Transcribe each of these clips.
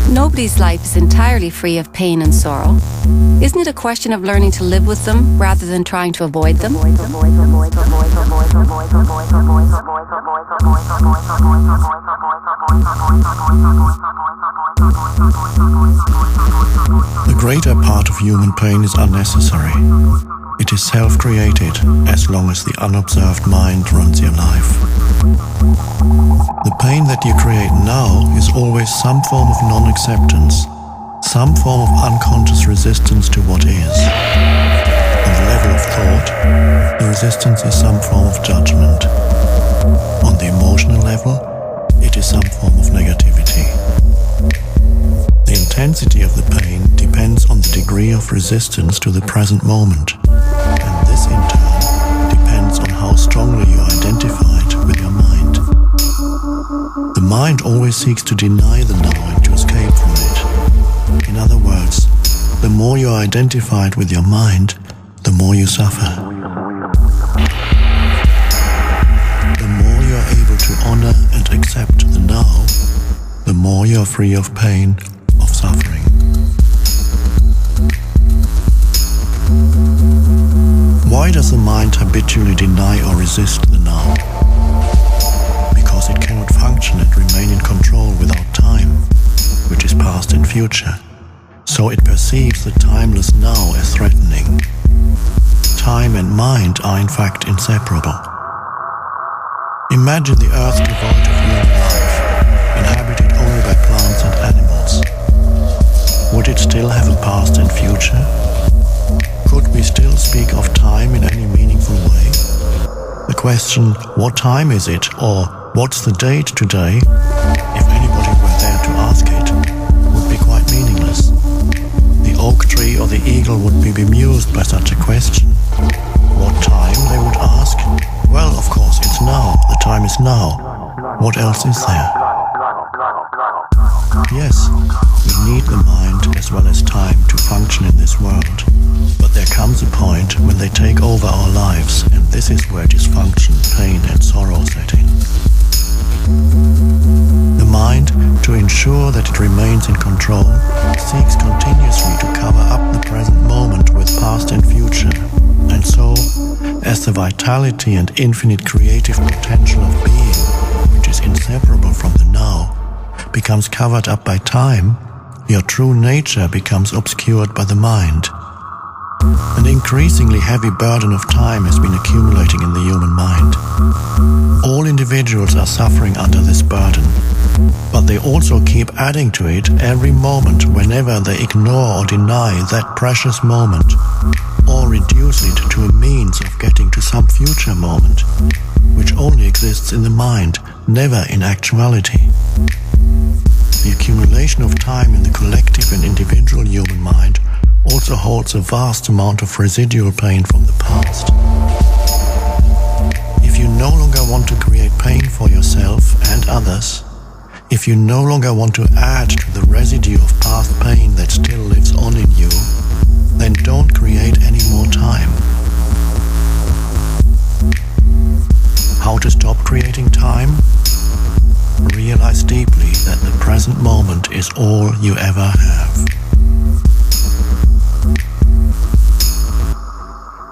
Nobody's life is entirely free of pain and sorrow. Isn't it a question of learning to live with them rather than trying to avoid them? The greater part of human pain is unnecessary. It is self-created as long as the unobserved mind runs your life. The pain that you create now is always some form of non-acceptance, some form of unconscious resistance to what is. On the level of thought, the resistance is some form of judgment. On the emotional level, it is some form of negativity. The intensity of the pain depends on the degree of resistance to the present moment, and this in turn depends on how strongly you are identified with your mind. The mind always seeks to deny the now and to escape from it. In other words, the more you are identified with your mind, the more you suffer. The more you are able to honor and accept the now, the more you are free of pain, of suffering. Why does the mind habitually deny or resist the now? Because it cannot function and remain in control without time, which is past and future. So it perceives the timeless now as threatening. Time and mind are in fact inseparable. Imagine the earth devoid of human life, inhabited only by plants and animals. Would it still have a past and future? Could we still speak of time in any meaningful way? The question, what time is it, or what's the date today, if anybody were there to ask it, would be quite meaningless. The oak tree or the eagle would be bemused by such a question. What time, they would ask? Well, of course, it's now. The time is now. What else is there? Yes, we need the mind as well as time to function in this world. But there comes a point when they take over our lives, and this is where dysfunction, pain and sorrow set in. The mind, to ensure that it remains in control, seeks continuously to cover up the present moment with past and future. And so, as the vitality and infinite creative potential of being, which is inseparable from the now, becomes covered up by time, your true nature becomes obscured by the mind. An increasingly heavy burden of time has been accumulating in the human mind. All individuals are suffering under this burden, but they also keep adding to it every moment whenever they ignore or deny that precious moment, or reduce it to a means of getting to some future moment, which only exists in the mind, never in actuality. The accumulation of time in the collective and individual human mind also holds a vast amount of residual pain from the past. If you no longer want to create pain for yourself and others, if you no longer want to add to the residue of past pain that still lives on in you, then don't create any more time. How to stop creating time? Realize deeply that the present moment is all you ever have.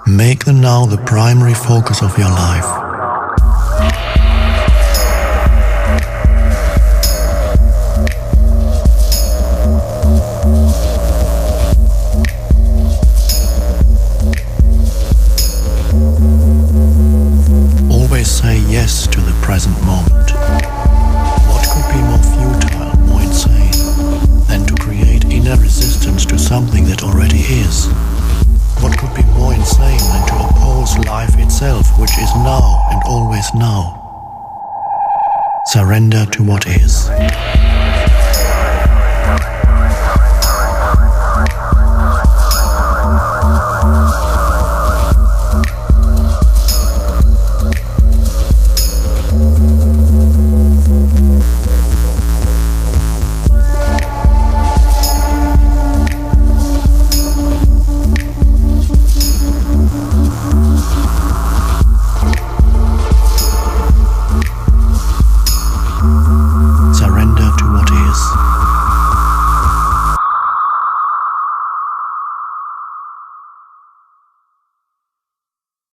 Make the now the primary focus of your life. Always say yes to the present moment. What could be more futile, more insane, than to create inner resistance to something that already is? What could be more insane than to oppose life itself, which is now and always now? Surrender to what is.